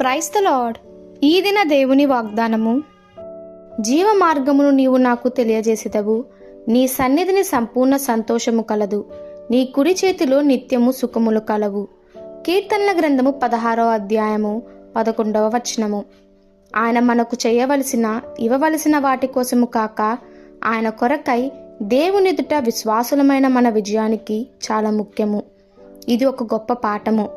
Praise the lord. ఈ దిన దేవుని వాగ్దానము. జీవ మార్గమును నీవు నాకు తెలియజేసేదవు. నీ సన్నిధిని సంపూర్ణ సంతోషము కలదు. నీ కుడి చేతిలో నిత్యము సుఖములు కలవు. కీర్తనల గ్రంథము 16వ అధ్యాయము 11వ వచనము. ఆయన మనకు చేయవలసిన ఇవ్వవలసిన వాటి కోసము కాక ఆయన కొరకై దేవునిదుట విశ్వాసులమైన మన విజయానికి చాలా ముఖ్యము. ఇది ఒక గొప్ప పాఠము.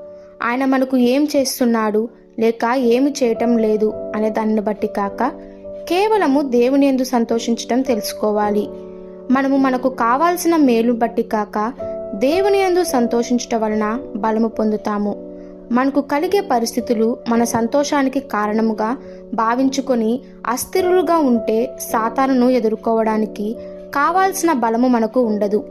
ఆయన మనకు ఏం చేస్తున్నాడు లేక ఏమి చేయటం లేదు అనే దాన్ని బట్టి కాక కేవలము దేవుని యందు సంతోషించటం తెలుసుకోవాలి. మనకు కావాల్సిన మేలు బట్టి కాక దేవుని యందు సంతోషించటం వలన బలము పొందుతాము. మనకు కలిగే పరిస్థితులు మన సంతోషానికి కారణముగా భావించుకొని అస్థిరులుగా ఉంటే సాతానును ఎదుర్కోవడానికి కావాల్సిన బలము మనకు ఉండదు.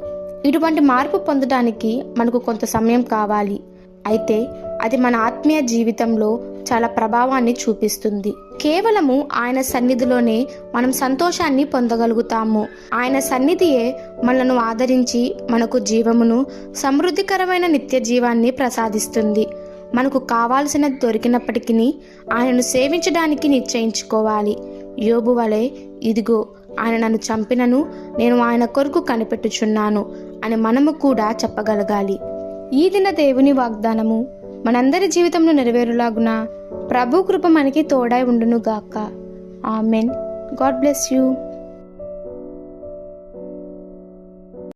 ఇటువంటి మార్పు పొందడానికి మనకు కొంత సమయం కావాలి. అయితే అది మన ఆత్మీయ జీవితంలో చాలా ప్రభావాన్ని చూపిస్తుంది. కేవలము ఆయన సన్నిధిలోనే మనం సంతోషాన్ని పొందగలుగుతాము. ఆయన సన్నిధియే మనను ఆదరించి మనకు జీవమును, సమృద్ధికరమైన నిత్య జీవాన్ని ప్రసాదిస్తుంది. మనకు కావాల్సినది దొరికినప్పటికీ ఆయనను సేవించడానికి నిశ్చయించుకోవాలి. యోబు వలె, ఇదిగో ఆయన నన్ను చంపినను నేను ఆయన కొరకు కనిపెట్టుచున్నాను అని మనము కూడా చెప్పగలగాలి. ఈ దిన దేవుని వాగ్దానము మనందరి జీవితంలో నెరవేరులాగున ప్రభు కృప మనకి తోడై ఉండును గాక. ఆమెన్. God bless you.